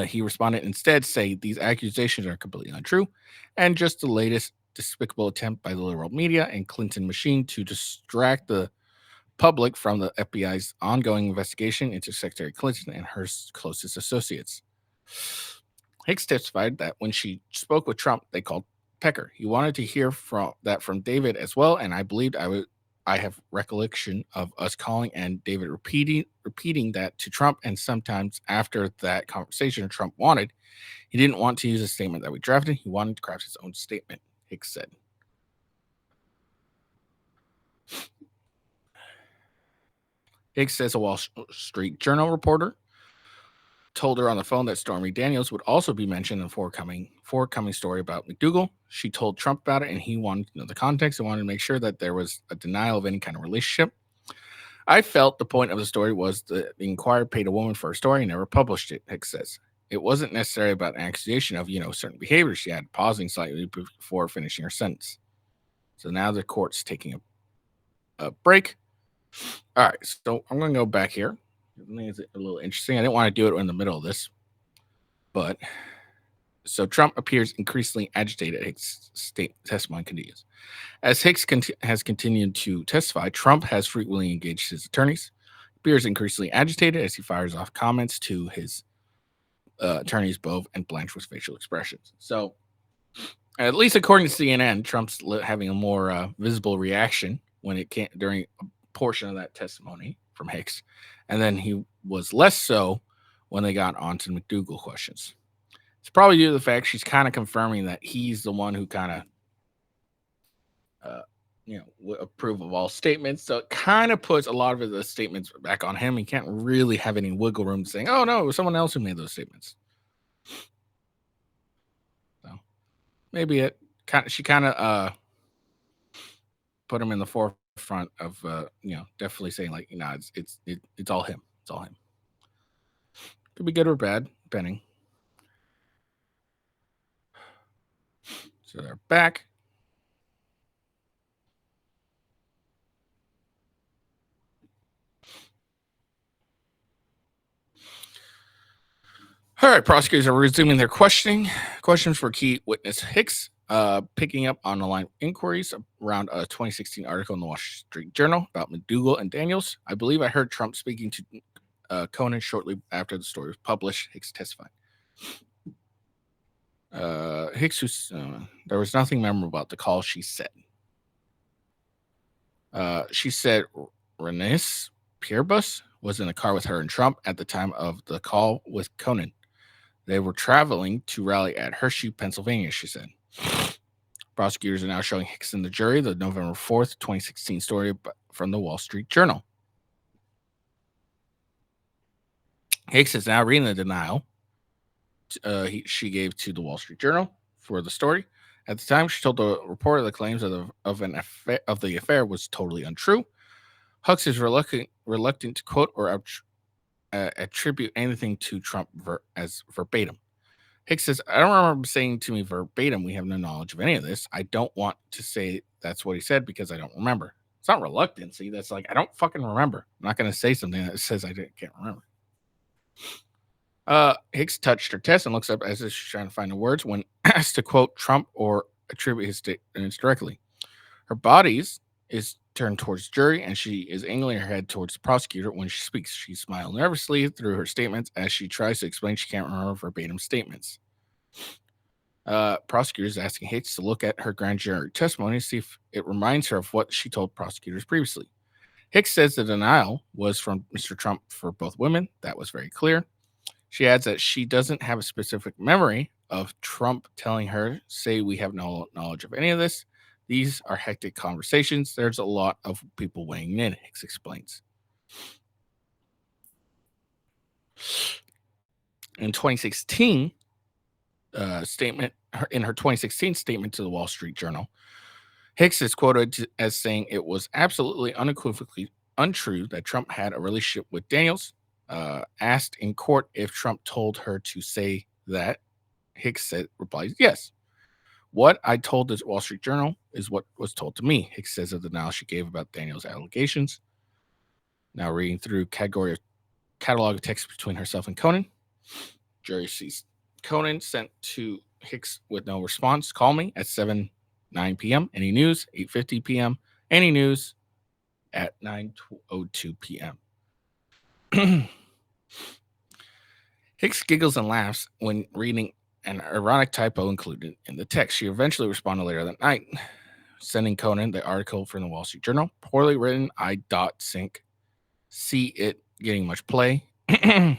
He responded instead, saying these accusations are completely untrue and just the latest despicable attempt by the liberal media and Clinton machine to distract the public from the FBI's ongoing investigation into Secretary Clinton and her closest associates. Hicks testified that when she spoke with Trump, they called Pecker. He wanted to hear from David as well, and I believed I have recollection of us calling and David repeating that to Trump, and sometimes after that conversation Trump wanted, he didn't want to use a statement that we drafted. He wanted to craft his own statement, Hicks said. Hicks says a Wall Street Journal reporter told her on the phone that Stormy Daniels would also be mentioned in a forthcoming story about McDougal. She told Trump about it, and he wanted to know the context and wanted to make sure that there was a denial of any kind of relationship. I felt the point of the story was the Inquirer paid a woman for a story and never published it, Hicks says. It wasn't necessarily about an accusation of, certain behavior she had, pausing slightly before finishing her sentence. So now the court's taking a break. All right, so I'm going to go back here. I think it's a little interesting. I didn't want to do it in the middle of this, but so Trump appears increasingly agitated. Hicks' testimony continues. As Hicks has continued to testify, Trump has frequently engaged his attorneys. Appears increasingly agitated as he fires off comments to his attorneys Bove and Blanche with facial expressions. So At least according to CNN, Trump's having a more visible reaction when it came during a portion of that testimony from Hicks, and then he was less so when they got onto McDougal questions. It's probably due to the fact she's kind of confirming that he's the one who kind of, approve of all statements. So it kind of puts a lot of the statements back on him. He can't really have any wiggle room saying, "Oh no, it was someone else who made those statements." So maybe she kind of put him in the forefront of definitely saying like, it's all him. It's all him. Could be good or bad, depending. So they're back. All right, prosecutors are resuming their questioning. Questions for key witness Hicks, picking up on the line of inquiries around a 2016 article in the Wall Street Journal about McDougal and Daniels. I believe I heard Trump speaking to Conan shortly after the story was published. Hicks testified. Hicks, there was nothing memorable about the call, she said. She said Renice Pierbus was in the car with her and Trump at the time of the call with Conan. They were traveling to rally at Hershey, Pennsylvania, she said. Prosecutors are now showing Hicks and the jury the November 4th, 2016 story from the Wall Street Journal. Hicks is now reading the denial she gave to the Wall Street Journal for the story. At the time, she told the reporter the claims of the affair was totally untrue. Hicks is reluctant to quote or attribute anything to Trump as verbatim. Hicks says, "I don't remember saying to me verbatim, we have no knowledge of any of this. I don't want to say that's what he said because I don't remember." It's not reluctancy. That's like, I don't fucking remember. I'm not going to say something that says I can't remember. Hicks touched her test and looks up as if she's trying to find the words when asked to quote Trump or attribute his statements directly. Her body is turned towards jury and she is angling her head towards the prosecutor when she speaks. She smiled nervously through her statements as she tries to explain she can't remember verbatim statements. Prosecutors asking Hicks to look at her grand jury testimony to see if it reminds her of what she told prosecutors previously. Hicks says the denial was from Mr. Trump for both women. That was very clear. She adds that she doesn't have a specific memory of Trump telling her, "Say we have no knowledge of any of this. These are hectic conversations. There's a lot of people weighing in," Hicks explains. In 2016 statement, in her 2016 statement to the Wall Street Journal, Hicks is quoted as saying it was absolutely unequivocally untrue that Trump had a relationship with Daniels. Asked in court if Trump told her to say that, Hicks replies, "Yes. What I told the Wall Street Journal is what was told to me," Hicks says of the denial she gave about Daniels' allegations. Now reading through catalog of texts between herself and Conan. Jury sees Conan sent to Hicks with no response. "Call me at 7:09 p.m. Any news? 8:50 p.m. Any news?" At 9:02 p.m. Hicks giggles and laughs when reading an ironic typo included in the text. She eventually responded later that night, sending Conan the article from the Wall Street Journal. "Poorly written, I.sync. See it getting much play." I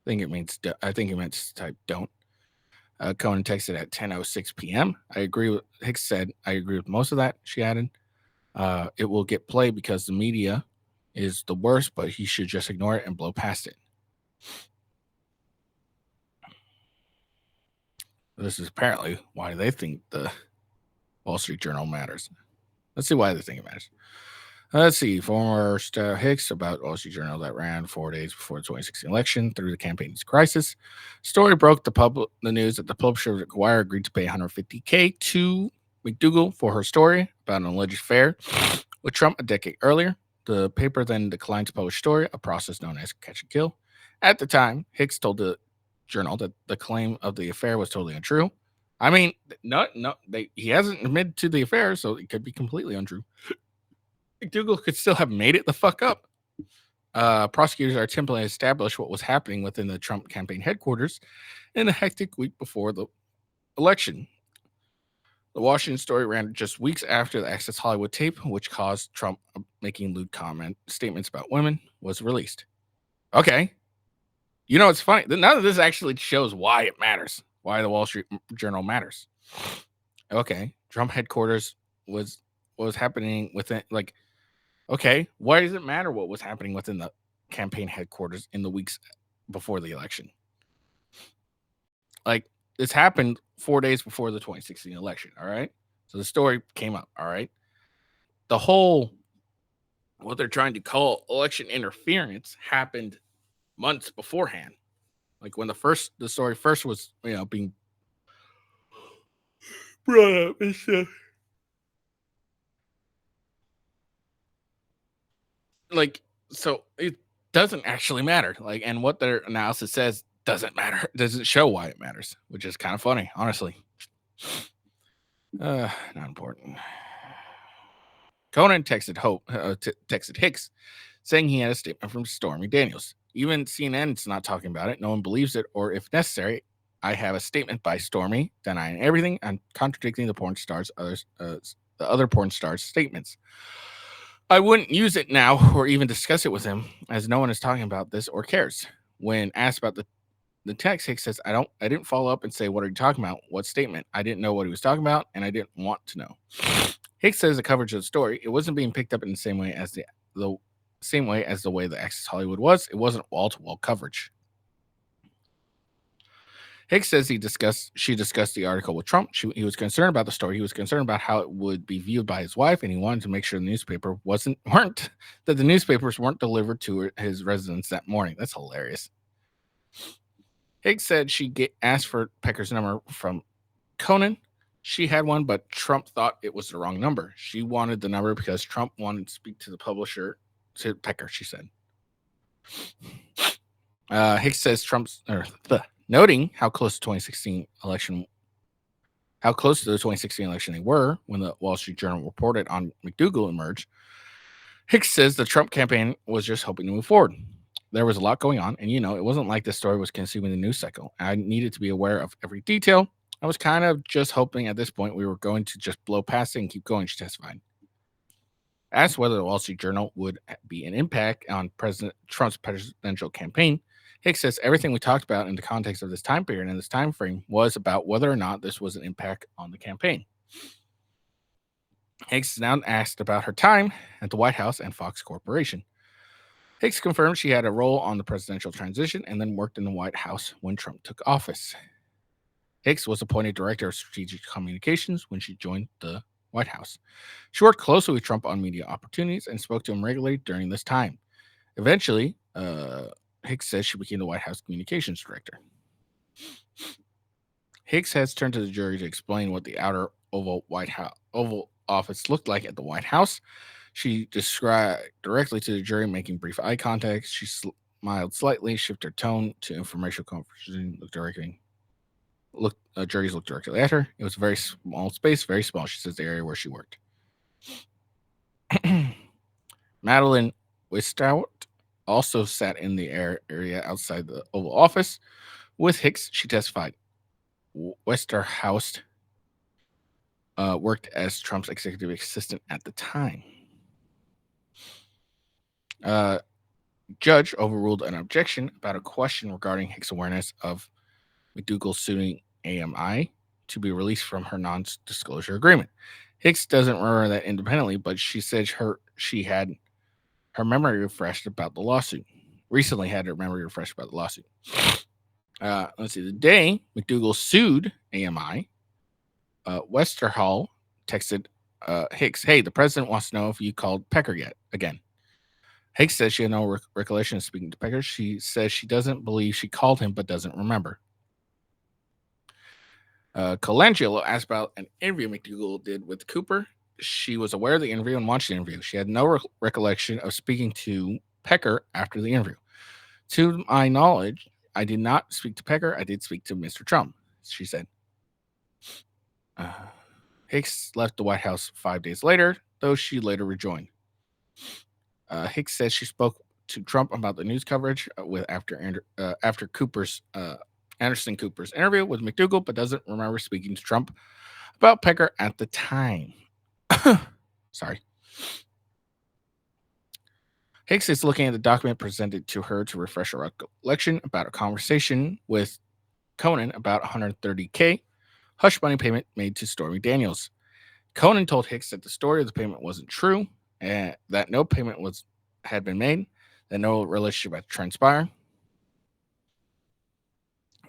think it meant to type don't. Conan texted at 10:06 p.m. Hicks said, "I agree with most of that," she added. "It will get play because the media is the worst, but he should just ignore it and blow past it." This is apparently why they think the Wall Street Journal matters. Let's see why they think it matters. Let's see. Former Hicks about Wall Street Journal that ran 4 days before the 2016 election through the campaign's crisis. Story broke the news that the publisher of Wire agreed to pay $150K to McDougal for her story about an alleged affair with Trump a decade earlier. The paper then declined to publish story, a process known as catch and kill. At the time, Hicks told the Journal that the claim of the affair was totally untrue. I mean, he hasn't admitted to the affair, so it could be completely untrue. McDougal could still have made it the fuck up. Prosecutors are attempting to establish what was happening within the Trump campaign headquarters in a hectic week before the election. The Washington story ran just weeks after the Access Hollywood tape, which caused Trump making lewd statements about women, was released. Okay. You know, it's funny. None of this actually shows why it matters, why the Wall Street Journal matters. Okay. Trump headquarters was happening within, like, okay, why does it matter what was happening within the campaign headquarters in the weeks before the election? Like, this happened 4 days before the 2016 election, all right? So the story came up, all right? The whole, what they're trying to call election interference happened months beforehand. Like when the story first was, being brought up and stuff. Like, so it doesn't actually matter. Like, and what their analysis says doesn't matter. Doesn't show why it matters, which is kind of funny, honestly. Not important. Conan texted Hicks, saying he had a statement from Stormy Daniels. Even CNN's not talking about it. No one believes it, or if necessary, I have a statement by Stormy denying everything and contradicting the other porn stars' statements. I wouldn't use it now or even discuss it with him, as no one is talking about this or cares. When asked about the text, Hicks says, I didn't follow up and say, what are you talking about? What statement? I didn't know what he was talking about, and I didn't want to know. Hicks says the coverage of the story, it wasn't being picked up in the same way as the way the Access Hollywood was. It wasn't wall-to-wall coverage. Hicks says she discussed the article with Trump. He was concerned about the story. He was concerned about how it would be viewed by his wife, and he wanted to make sure the newspapers weren't delivered to his residence that morning. That's hilarious. Hicks said she asked for Pecker's number from Conan. She had one, but Trump thought it was the wrong number. She wanted the number because Trump wanted to speak to the publisher, to Pecker, she said. Hicks says noting how close to the 2016 election they were when the Wall Street Journal reported on McDougal emerged. Hicks says the Trump campaign was just hoping to move forward. There was a lot going on, and it wasn't like this story was consuming the news cycle. I needed to be aware of every detail. I was kind of just hoping at this point we were going to just blow past it and keep going, she testified. Asked whether the Wall Street Journal would be an impact on President Trump's presidential campaign, Hicks says everything we talked about in the context of this time period and this time frame was about whether or not this was an impact on the campaign. Hicks is now asked about her time at the White House and Fox Corporation. Hicks confirmed she had a role on the presidential transition and then worked in the White House when Trump took office. Hicks was appointed Director of Strategic Communications when she joined the White House. She worked closely with Trump on media opportunities and spoke to him regularly during this time. Eventually, Hicks says she became the White House Communications Director. Hicks has turned to the jury to explain what the outer Oval Office looked like at the White House. She described directly to the jury, making brief eye contact. She smiled slightly, shifted her tone to informational conversation, juries looked directly at her. It was a very small space, very small, she says, the area where she worked. Madeline Westerhout also sat in the area outside the Oval Office with Hicks. She testified. Westerhout worked as Trump's executive assistant at the time. Judge overruled an objection about a question regarding Hicks' awareness of McDougal suing AMI to be released from her non-disclosure agreement. Hicks doesn't remember that independently, but she said she had her memory refreshed about the lawsuit. Recently had her memory refreshed about the lawsuit. Let's see. The day McDougal sued AMI, Westerhall texted Hicks, "Hey, the president wants to know if you called Pecker yet again." Hicks says she had no recollection of speaking to Pecker. She says she doesn't believe she called him, but doesn't remember. Colangelo asked about an interview McDougal did with Cooper. She was aware of the interview and watched the interview. She had no recollection of speaking to Pecker after the interview. To my knowledge, I did not speak to Pecker. I did speak to Mr. Trump, she said. Hicks left the White House 5 days later, though she later rejoined. Hicks says she spoke to Trump about the news coverage after Cooper's Anderson Cooper's interview with McDougal, but doesn't remember speaking to Trump about Pecker at the time. Sorry. Hicks is looking at the document presented to her to refresh her recollection about a conversation with Conan about $130K hush money payment made to Stormy Daniels. Conan told Hicks that the story of the payment wasn't true, and that no payment had been made, that no relationship had transpired,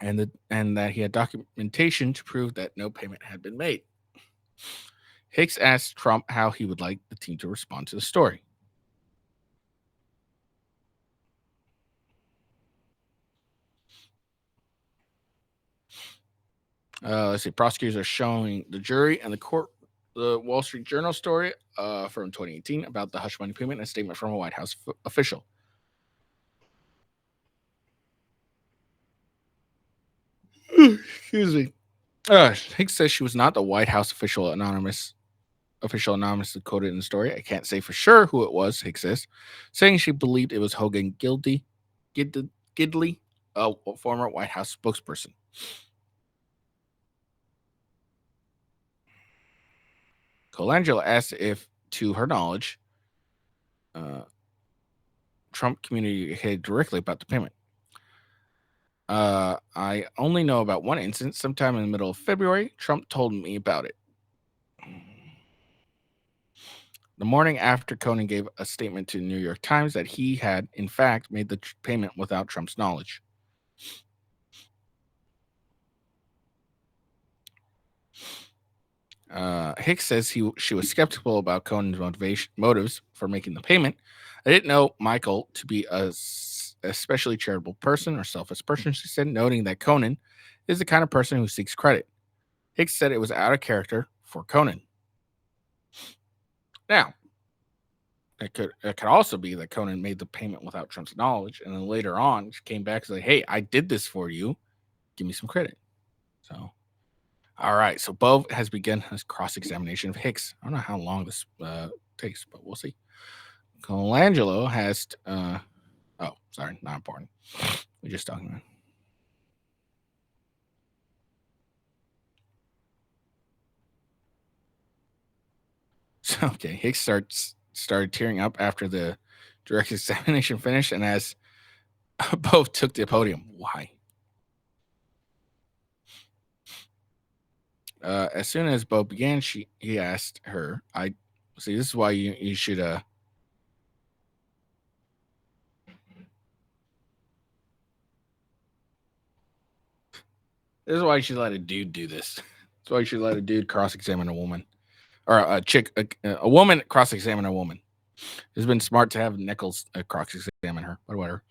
and that he had documentation to prove that no payment had been made. Hicks asked Trump how he would like the team to respond to the story. Let's see. Prosecutors are showing the jury and the court the Wall Street Journal story from 2018 about the hush money payment and a statement from a White House official. Excuse me. Hicks says she was not the White House official anonymously quoted in the story. I can't say for sure who it was, Hicks says, saying she believed it was Hogan Gidley, a former White House spokesperson. Colangelo asked if, to her knowledge, Trump communicated directly about the payment. I only know about one instance. Sometime in the middle of February, Trump told me about it. The morning after, Conan gave a statement to the New York Times that he had, in fact, made the payment without Trump's knowledge. Hicks says she was skeptical about Conan's motives for making the payment. I didn't know Michael to be a especially charitable person or selfish person, she said, noting that Conan is the kind of person who seeks credit. Hicks said it was out of character for Conan. Now, it could also be that Conan made the payment without Trump's knowledge, and then later on she came back and said, "Hey, I did this for you. Give me some credit." So, all right. So Bo has begun his cross-examination of Hicks. I don't know how long this takes, but we'll see. Colangelo has. Oh, sorry, not important. We're just talking about. So, okay, Hicks started tearing up after the direct examination finished, and as both took the podium. Why? As soon as Bo began, he asked her, "I see. This is why you should This is why you should let a dude do this. That's why you should let a dude cross-examine a woman, or a woman cross-examine a woman. It's been smart to have Nichols cross-examine her, but whatever."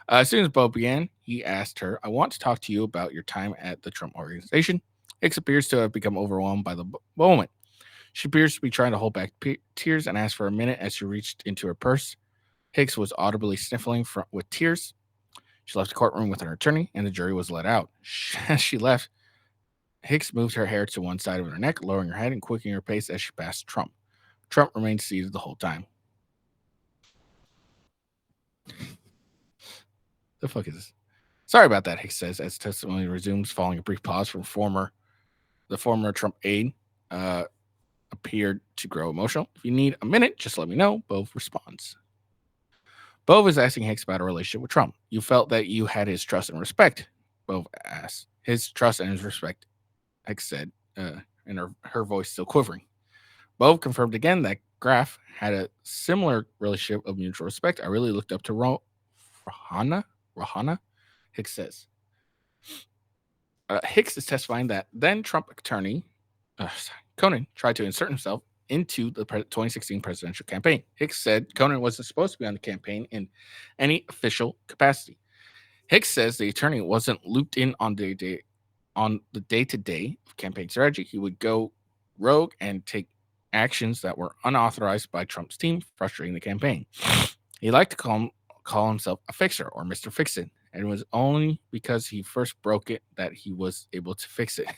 As soon as Bo began, he asked her, "I want to talk to you about your time at the Trump Organization." Hicks appears to have become overwhelmed by the moment. She appears to be trying to hold back tears and asked for a minute as she reached into her purse. Hicks was audibly sniffling with tears. She left the courtroom with her attorney, and the jury was let out. As she left, Hicks moved her hair to one side of her neck, lowering her head and quickening her pace as she passed Trump. Trump remained seated the whole time. The fuck is this? Sorry about that, Hicks says, as testimony resumes following a brief pause from the former Trump aide appeared to grow emotional. "If you need a minute, just let me know," Bove responds. Bove is asking Hicks about a relationship with Trump. "You felt that you had his trust and respect?" Bove asked. "His trust and his respect," Hicks said, and her voice still quivering. Bove confirmed again that Graf had a similar relationship of mutual respect. "I really looked up to Rahana," Hicks says. Hicks is testifying that then Trump attorney Conan tried to insert himself into the 2016 presidential campaign. Hicks said Conan wasn't supposed to be on the campaign in any official capacity. Hicks says the attorney wasn't looped in on the day-to-day of campaign strategy. He would go rogue and take actions that were unauthorized by Trump's team, frustrating the campaign. He liked to call himself a fixer or Mr. Fix-It, and it was only because he first broke it that he was able to fix it,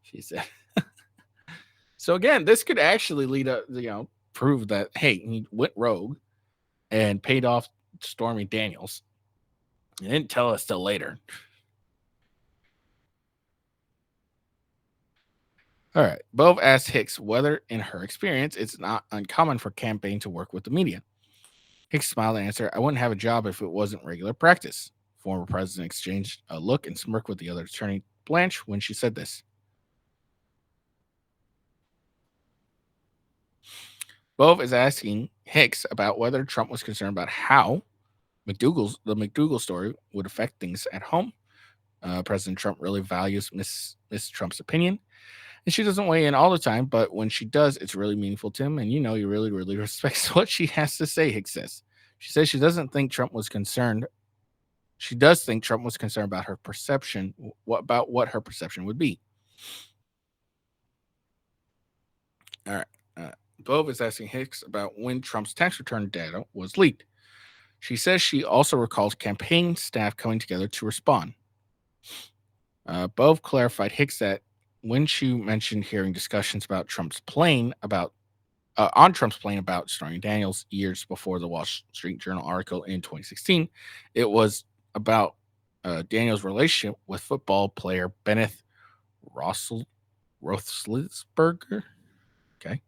she said. So again, this could actually prove that, hey, he went rogue and paid off Stormy Daniels. He didn't tell us till later. All right. Bove asked Hicks whether, in her experience, it's not uncommon for campaign to work with the media. Hicks smiled and answered, I wouldn't have a job if it wasn't regular practice. Former president exchanged a look and smirked with the other attorney, Blanche, when she said this. Bove is asking Hicks about whether Trump was concerned about how the McDougal story would affect things at home. President Trump really values Miss Trump's opinion, and she doesn't weigh in all the time, but when she does, it's really meaningful to him, and he really, really respects what she has to say, Hicks says. She says she doesn't think Trump was concerned. She does think Trump was concerned about her perception, what her perception would be. All right. Bove is asking Hicks about when Trump's tax return data was leaked. She says she also recalls campaign staff coming together to respond. Bove clarified Hicks that when she mentioned hearing discussions about Trump's plane about on Trump's plane about Stormy Daniels years before the Wall Street Journal article in 2016, it was about Daniels' relationship with football player Bennett Roethlisberger. Okay.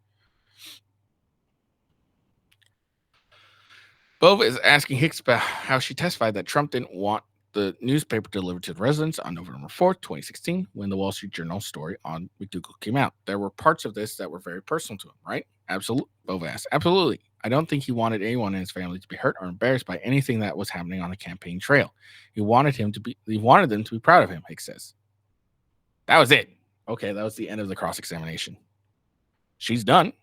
Bove is asking Hicks about how she testified that Trump didn't want the newspaper delivered to the residents on November 4th, 2016, when the Wall Street Journal story on McDougal came out. There were parts of this that were very personal to him, right? Absolutely. Bove asked. Absolutely. I don't think he wanted anyone in his family to be hurt or embarrassed by anything that was happening on the campaign trail. He wanted them to be proud of him, Hicks says. That was it. Okay, that was the end of the cross-examination. She's done.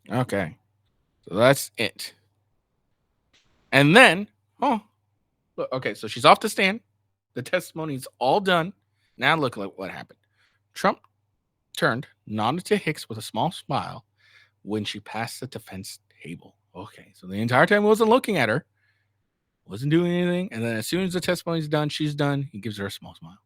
Okay. So that's it. And then, look, okay, so she's off the stand. The testimony's all done. Now look at what happened. Trump turned, nodded to Hicks with a small smile when she passed the defense table. Okay, so the entire time he wasn't looking at her, wasn't doing anything. And then as soon as the testimony's done, she's done. He gives her a small smile.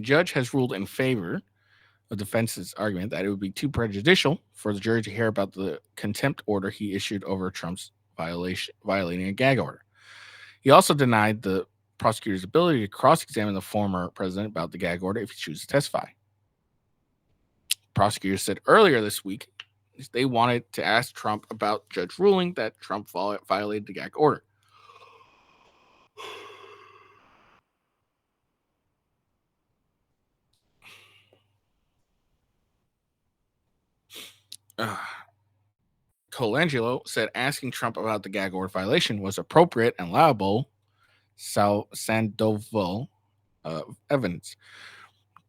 Judge has ruled in favor of defense's argument that it would be too prejudicial for the jury to hear about the contempt order he issued over Trump's violating a gag order. He also denied the prosecutor's ability to cross-examine the former president about the gag order if he chooses to testify. Prosecutors said earlier this week they wanted to ask Trump about Judge ruling that Trump violated the gag order. Colangelo said asking Trump about the gag order violation was appropriate and allowable Sandoval evidence.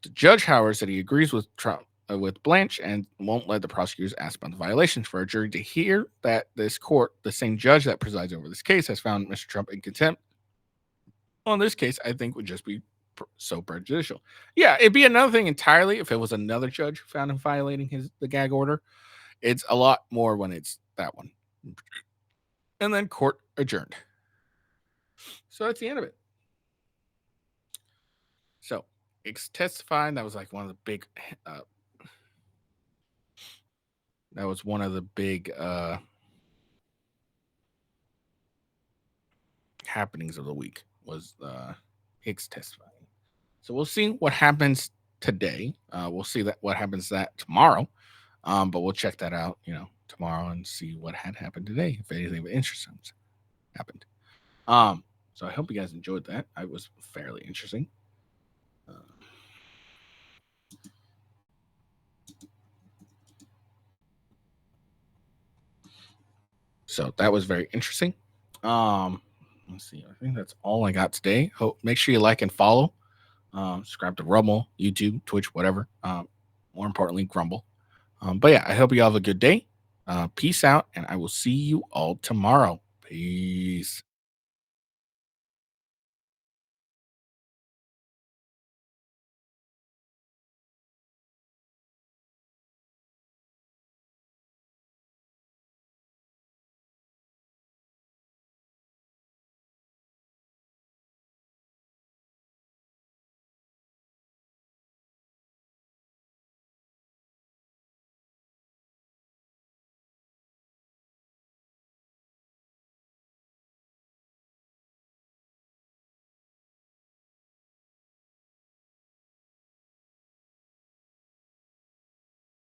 The judge, however, said he agrees with Trump with Blanche and won't let the prosecutors ask about the violations for a jury to hear that this court, the same judge that presides over this case, has found Mr. Trump in contempt. Well, in this case, I think would just be so prejudicial. Yeah, it'd be another thing entirely if it was another judge who found him violating the gag order. It's a lot more when it's that one. And then court adjourned. So that's the end of it. So it's testifying. That was like one of the big. That was one of the big happenings of the week. Was Hicks testifying. So we'll see what happens today. We'll see what happens tomorrow. But we'll check that out, tomorrow and see what had happened today, if anything of interest happened. So I hope you guys enjoyed that. It was fairly interesting. So that was very interesting. Let's see. I think that's all I got today. Make sure you like and follow. Subscribe to Rumble, YouTube, Twitch, whatever. More importantly, Grumble. But yeah, I hope you all have a good day. Peace out, and I will see you all tomorrow. Peace.